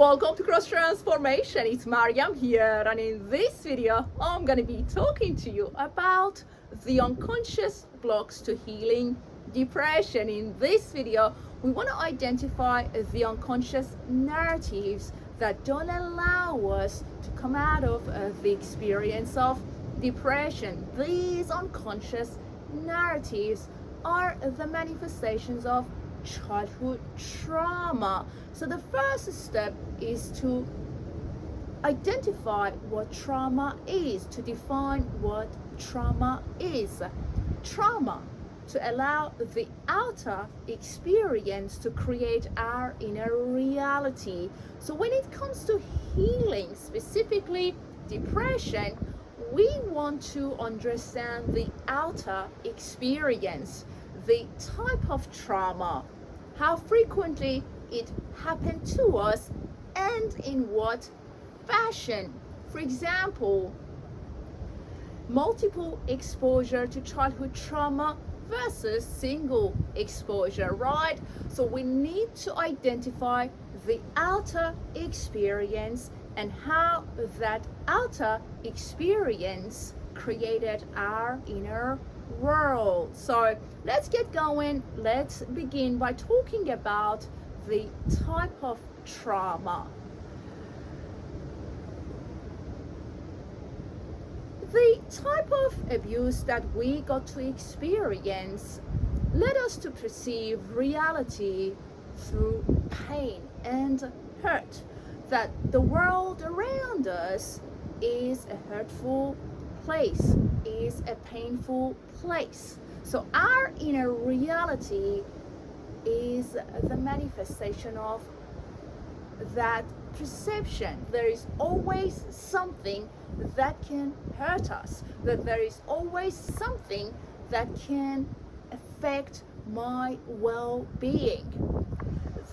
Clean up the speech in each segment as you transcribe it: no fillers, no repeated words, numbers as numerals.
Welcome to Cross Transformation. It's Mariam here, and in this video I'm going to be talking to you about the unconscious blocks to healing depression. In this video we want to identify the unconscious narratives that don't allow us to come out of the experience of depression. These unconscious narratives are the manifestations of childhood trauma. So the first step is to identify what trauma is, to define what trauma is. Trauma, to allow the outer experience to create our inner reality. So when it comes to healing, specifically depression, we want to understand the outer experience, the type of trauma, how frequently it happened to us, and in what fashion. For example, multiple exposure to childhood trauma versus single exposure, right? So we need to identify the outer experience and how that outer experience created our inner world. So let's get going. Let's begin by talking about the type of trauma. The type of abuse that we got to experience led us to perceive reality through pain and hurt, that the world around us is a hurtful place, is a painful place. So our inner reality is the manifestation of that perception. There is always something that can hurt us, that there is always something that can affect my well-being.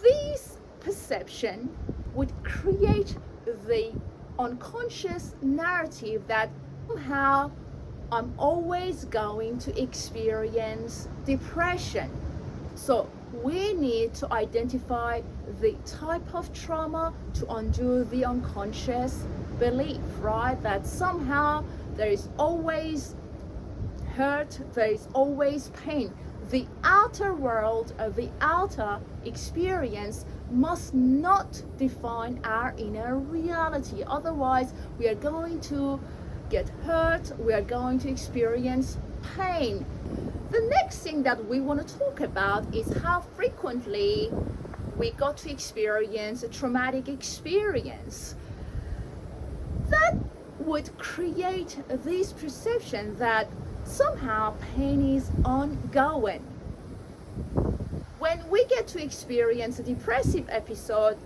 This perception would create the unconscious narrative that somehow I'm always going to experience depression. So we need to identify the type of trauma to undo the unconscious belief, right? That somehow there is always hurt, there is always pain. The outer world, the outer experience must not define our inner reality. Otherwise, we are going to get hurt, we are going to experience pain. The next thing that we want to talk about is how frequently we got to experience a traumatic experience. That would create this perception that somehow pain is ongoing. When we get to experience a depressive episode,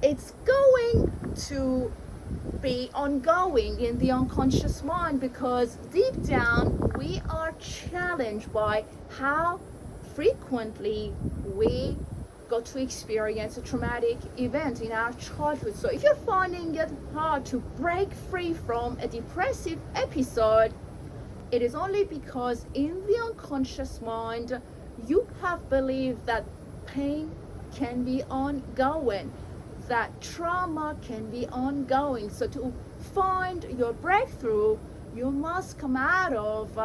it's going to be ongoing in the unconscious mind, because deep down we are challenged by how frequently we got to experience a traumatic event in our childhood. So if you're finding it hard to break free from a depressive episode, it is only because in the unconscious mind you have believed that pain can be ongoing, that trauma can be ongoing. So to find your breakthrough, you must come out of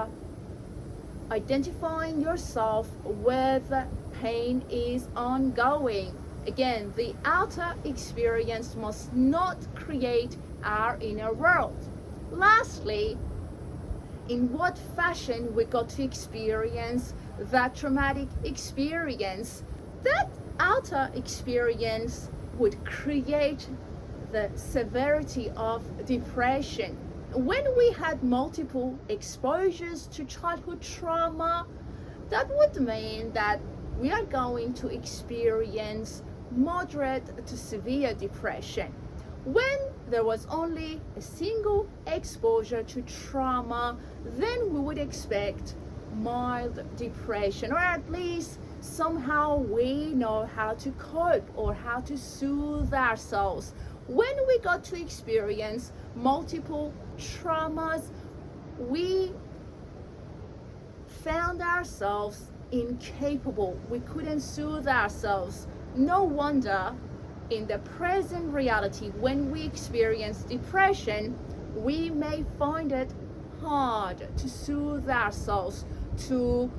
identifying yourself with pain is ongoing. Again, the outer experience must not create our inner world. Lastly, in what fashion we got to experience that traumatic experience. That outer experience would create the severity of depression. When we had multiple exposures to childhood trauma, that would mean that we are going to experience moderate to severe depression. When there was only a single exposure to trauma, then we would expect mild depression, or at least somehow we know how to cope or how to soothe ourselves. When we got to experience multiple traumas, we found ourselves incapable. We couldn't soothe ourselves. No wonder in the present reality, when we experience depression, we may find it hard to soothe ourselves, to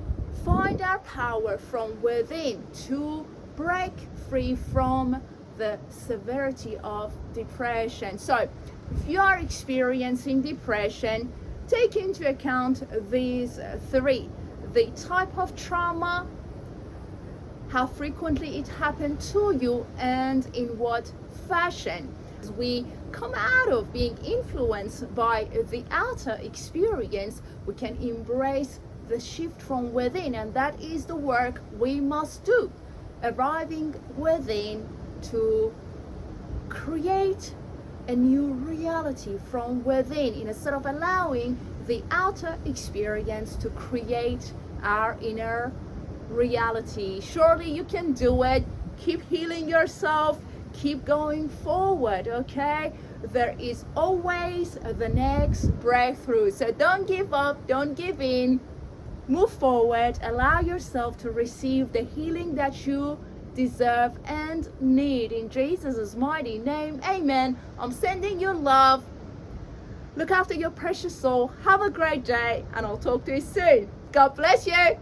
find our power from within, to break free from the severity of depression. So if you are experiencing depression, take into account these three: the type of trauma, how frequently it happened to you, and in what fashion. As we come out of being influenced by the outer experience, we can embrace the shift from within, and that is the work we must do, arriving within to create a new reality from within, instead of allowing the outer experience to create our inner reality. Surely you can do it. Keep healing yourself, keep going forward, okay? There is always the next breakthrough. So don't give up, don't give in. Move forward, allow yourself to receive the healing that you deserve and need. In Jesus' mighty name, amen. I'm sending you love. Look after your precious soul. Have a great day, and I'll talk to you soon. God bless you.